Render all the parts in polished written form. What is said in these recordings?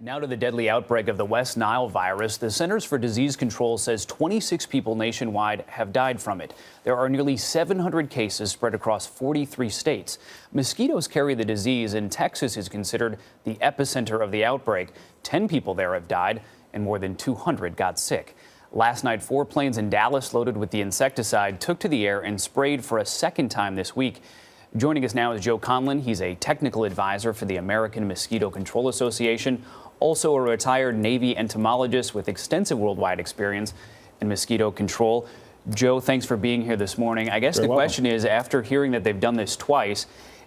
Now to the deadly outbreak of the West Nile virus. The Centers for Disease Control says 26 people nationwide have died from it. There are nearly 700 cases spread across 43 states. Mosquitoes carry the disease, and Texas is considered the epicenter of the outbreak. 10 people there have died, and more than 200 got sick. Last night, 4 planes in Dallas loaded with the insecticide took to the air and sprayed for a second time this week. Joining us now is Joe Conlon. He's a technical advisor for the American Mosquito Control Association, also a retired Navy entomologist with extensive worldwide experience in mosquito control. Joe, thanks for being here this morning. I guess the question is, after hearing that they've done this twice,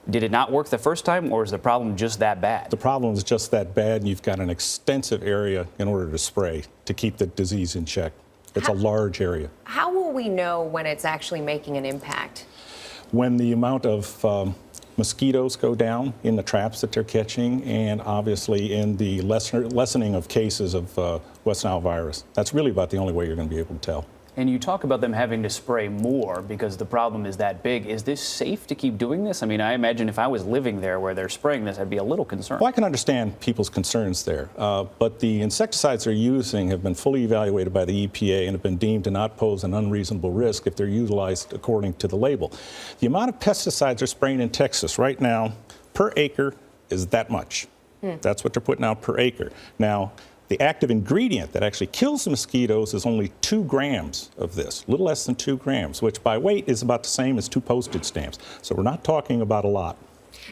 did it not work the first time, or is the problem just that bad? The problem is just that bad, and you've got an extensive area in order to spray to keep the disease in check. It's a large area. How will we know when it's actually making an impact? When the amount of mosquitoes go down in the traps that they're catching, and obviously in the lessening of cases of West Nile virus. That's really about the only way you're going to be able to tell. And you talk about them having to spray more because the problem is that big. Is this safe to keep doing this? I mean, I imagine if I was living there where they're spraying this, I'd be a little concerned. Well, I can understand people's concerns there, but the insecticides they're using have been fully evaluated by the EPA and have been deemed to not pose an unreasonable risk if they're utilized according to the label. The amount of pesticides they're spraying in Texas right now per acre is that much. That's what they're putting out per acre. Now, the active ingredient that actually kills the mosquitoes is only 2 grams of this, a little less than 2 grams, which by weight is about the same as 2 postage stamps. So we're not talking about a lot.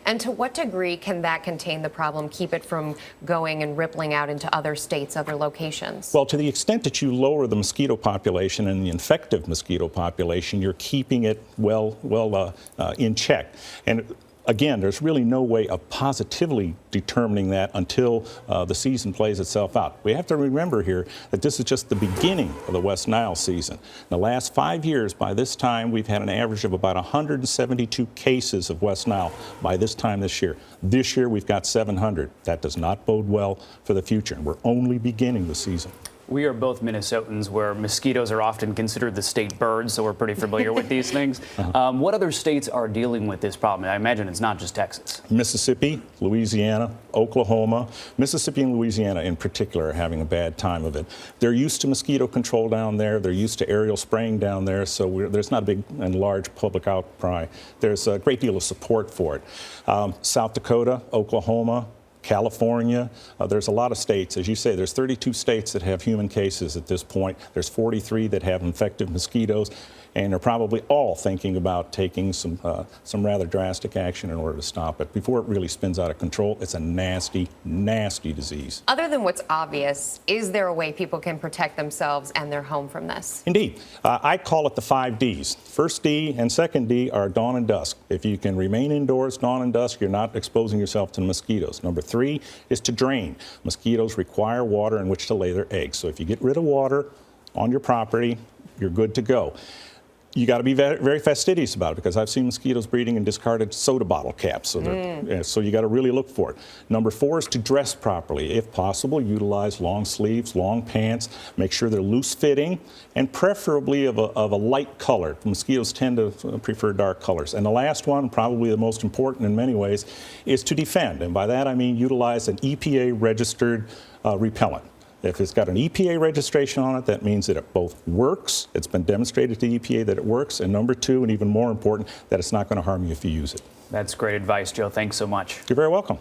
And to what degree can that contain the problem, keep it from going and rippling out into other states, other locations? Well, to the extent that you lower the mosquito population and the infective mosquito population, you're keeping it well in check. And again, there's really no way of positively determining that until the season plays itself out. We have to remember here that this is just the beginning of the West Nile season. In the last 5 years, by this time, we've had an average of about 172 cases of West Nile by this time this year. This year, we've got 700. That does not bode well for the future, and we're only beginning the season. We are both Minnesotans, where mosquitoes are often considered the state bird, so we're pretty familiar with these things. What other states are dealing with this problem? I imagine it's not just Texas. Mississippi, Louisiana, Oklahoma. Mississippi and Louisiana in particular are having a bad time of it. They're used to mosquito control down there. They're used to aerial spraying down there, so there's not a big and large public outcry. There's a great deal of support for it. South Dakota, Oklahoma, California, there's a lot of states. As you say, there's 32 states that have human cases at this point. There's 43 that have infected mosquitoes, and they're probably all thinking about taking some rather drastic action in order to stop it. Before it really spins out of control, it's a nasty, nasty disease. Other than what's obvious, is there a way people can protect themselves and their home from this? Indeed. I call it the 5 Ds. First D and second D are dawn and dusk. If you can remain indoors dawn and dusk, you're not exposing yourself to mosquitoes. Number 3 is to drain. Mosquitoes require water in which to lay their eggs. So if you get rid of water on your property, you're good to go. You got to be very, very fastidious about it, because I've seen mosquitoes breeding in discarded soda bottle caps. So, so you got to really look for it. Number 4 is to dress properly. If possible, utilize long sleeves, long pants. Make sure they're loose fitting, and preferably of a light color. Mosquitoes tend to prefer dark colors. And the last one, probably the most important in many ways, is to defend. And by that I mean utilize an EPA registered repellent. If it's got an EPA registration on it, that means that it both works, it's been demonstrated to the EPA that it works, and number 2, and even more important, that it's not going to harm you if you use it. That's great advice, Joe. Thanks so much. You're very welcome.